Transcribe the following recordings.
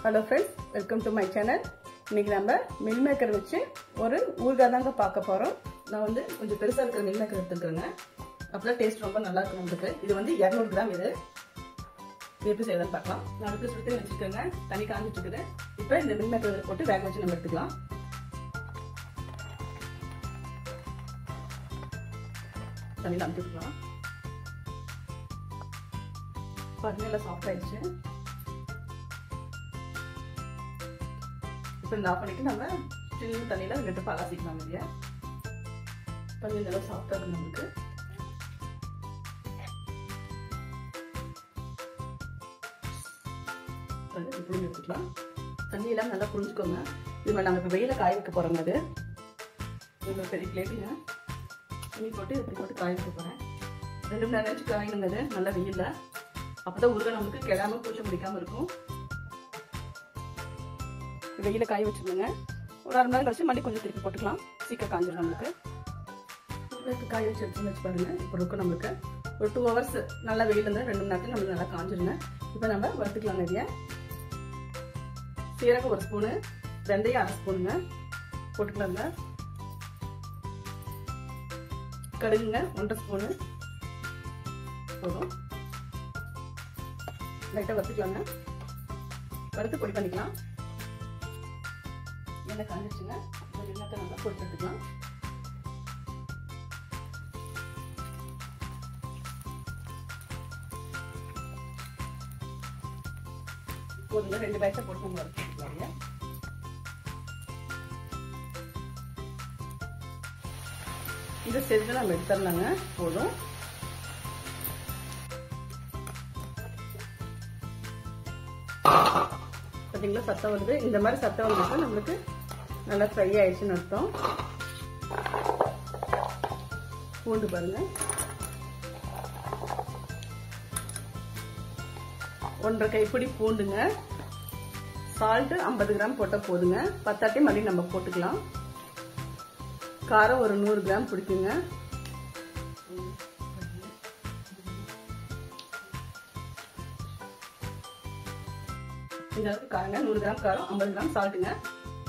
Hello friends, welcome to my channel. இன்னைக்கு நம்ம meal maker வச்சு ஒரு ஊறுகாய் தாங்க பார்க்க போறோம். நான் வந்து கொஞ்சம் பெருசா இருக்கிற மில் மேக்கர் எடுத்துக்கிறேங்க. அப்பதான் டேஸ்ட் ரொம்ப நல்லா இருக்கும் உங்களுக்கு. இது வந்து 200 கிராம் இது. எப்படி செய்யறதுன்னு பார்க்கலாம். நான் அடுப்பு சுடுதண்ணி வச்சிருக்கேங்க. தண்ணி காஞ்சிட்டு இருக்குது. இப்போ இந்த மில் மேக்கர் போட்டு வேக வச்சு நம்ம எடுத்துக்கலாம். தண்ணில அமுத்திக்கலாம். பாருங்க சாஃப்ட் ஆயிடுச்சு. இப்போ இந்த ஆஃப் பண்ணிட்டு நம்ம சின்ன தண்ணியில ரெண்டு பலாசிக்கலாம் இல்லையா. கொஞ்சம் நல்லா சாஃப்டா இருக்கு நமக்கு. இப்படி எடுத்துக்கலாம். தண்ணியெல்லாம் நல்லா புரிஞ்சுக்கோங்க. இது மாதிரி நாங்கள் இப்போ வெயில காய வைக்க போறோங்க. அது இவ்வளோ பெரிய பிளேட்டுங்க. தண்ணி போட்டு இப்படி போட்டு காய வைக்க போறேன். 2 மணி நேரம் காயணுங்க. அது நல்லா வெயில்ல. அப்பதான் ஊறுகாய் நமக்கு கெடாம பூச்சி முடிக்காம இருக்கும். வெயில காய வச்சுருங்க. ஒரு 1/2 மணி நேரம் கழிச்சு மறுபடியும் கொஞ்சம் திருப்பி போட்டுக்கலாம். சீக்கிரம் காஞ்சிடும் நம்மளுக்கு. காய வச்சு எடுத்து வச்சு பாருங்க. இப்போ இருக்கும் நம்மளுக்கு ஒரு 2 ஹவர்ஸ் நல்லா வெயில் இருந்தால் 2 மணி நேரத்துக்கு நம்மளுக்கு நல்லா காஞ்சிருங்க. இப்போ நம்ம வறுத்துக்கலாம். நிறைய சீரகம் 1 ஸ்பூனு, வெந்தயம் 1/2 ஸ்பூனுங்க போட்டுக்கலாங்க. கடுகுங்க 1/2 ஸ்பூனு போதும். லைட்டாக வறுத்துக்கலாங்க. வறுத்து பொடி பண்ணிக்கலாம். எண்ணெய் காஞ்சிச்சுங்க. ஒரு எண்ணெய் நல்லா போட்டு எடுத்துக்கலாம். போதுங்க. 2 பேட்சை போட்டு நம்ம வறுத்துக்கலாங்க. இந்த ஸ்டேஜ்ல நம்ம எடுத்துடலாங்க. போதும். பார்த்தீங்களா சத்தம் வருது. இந்த மாதிரி சத்தம் வந்துட்டு நம்மளுக்கு நல்லா ஃப்ரை ஆயிடுச்சுன்னு அர்த்தம். பூண்டு பாருங்க. 1/2 கைப்பிடி பூண்டுங்க. சால்ட் 50 கிராம் போட்டால் போதுங்க. பத்தாட்டி மறுபடியும் நம்ம போட்டுக்கலாம். காரம் ஒரு 100 கிராம் பிடிக்குங்க. இந்த அளவுக்கு காரங்க. 100 கிராம் காரம், 50 கிராம் சால்ட்டுங்க.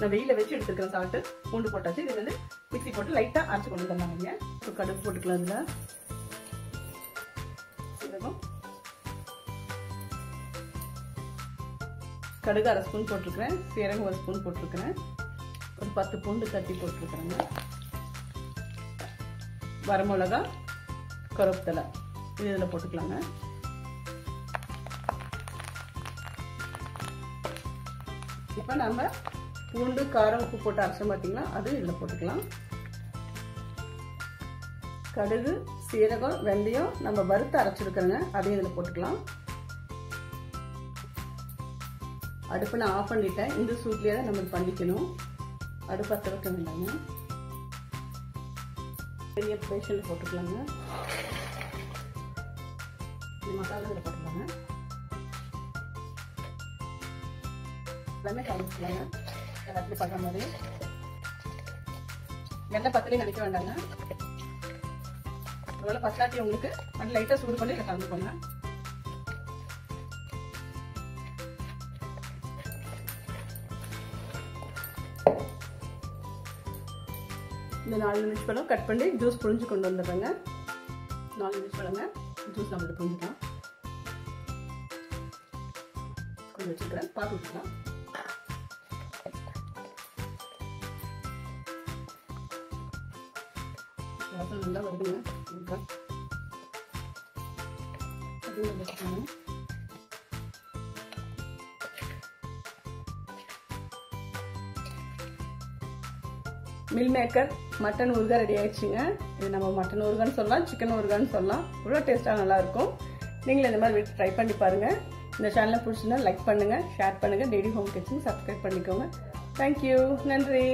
நான் வெயில வச்சு எடுத்துக்கிறேன். சால்ட்டு பூண்டு போட்டாச்சு. இது வந்து மிக்ஸி போட்டு லைட்டா அரைச்சு கொண்டு தந்தாங்க. இப்போ கடுகு போட்டுக்கலாம். இதுல சீரகம், கடுகு 1/2 ஸ்பூன் போட்டிருக்கிறேன். சீரகம் 1 ஸ்பூன் போட்டிருக்கிறேன். ஒரு 10 பூண்டு தட்டி போட்டிருக்கிறேங்க. வரமிளகா, கருவேப்பிலை இது இதில் போட்டுக்கலாங்க. இப்போ நம்ம பூண்டு காரம் உப்பு போட்டு அரைச்சோம் பார்த்தீங்களா, அது இதில் போட்டுக்கலாம். கடுகு, சீரகம், வெந்தயம் நம்ம வறுத்து அரைச்சிருக்கிறோங்க. அதையும் இதில் போட்டுக்கலாம். அடுப்பு நான் ஆஃப் பண்ணிட்டேன். இந்த சூட்லேயே தான் நம்ம பண்ணிக்கணும். அடுப்பு பற்ற வைக்க வேண்டாங்க. பெரிய பேஷனில் போட்டுக்கலாங்க. மசாலா இதில் போட்டுக்கலாங்க. எல்லாமே கலந்துக்கலாங்க. எல்லாத்துலையும் படுற மாதிரி எண்ணெய் பத்திலையும் நினைக்க வேண்டாங்க. ஒருவேளை பத்தாட்டி உங்களுக்கு அது லைட்டாக சூடு பண்ணி இதை கலந்துக்கோங்க. இந்த 4 நிமிஷம் பழம் கட் பண்ணி ஜூஸ் புழிஞ்சு கொண்டு வந்துடுறேங்க. 4 நிமிஷம் பழங்க ஜூஸ் நம்மளுக்கு புழிஞ்சுக்கலாம். கொஞ்சம் வச்சுக்கிறேன். பார்த்து விட்டுக்கலாம். நல்லா வருதுங்க. மில் மேக்கர் மட்டன் ஊறுகாய் ரெடி ஆயிடுச்சுங்க. இது நம்ம மட்டன் ஊறுகான்னு சொல்லலாம், சிக்கன் ஊறுகான்னு சொல்லலாம். இவ்வளோ டேஸ்ட்டாக நல்லா இருக்கும். நீங்களும் இந்த மாதிரி வீட்டு ட்ரை பண்ணி பாருங்க. இந்த சேனலை பிடிச்சிருந்தா லைக் பண்ணுங்க, ஷேர் பண்ணுங்க. டெய்லி ஹோம் கிச்சன் சப்ஸ்கிரைப் பண்ணிக்கோங்க. தேங்க்யூ. நன்றி.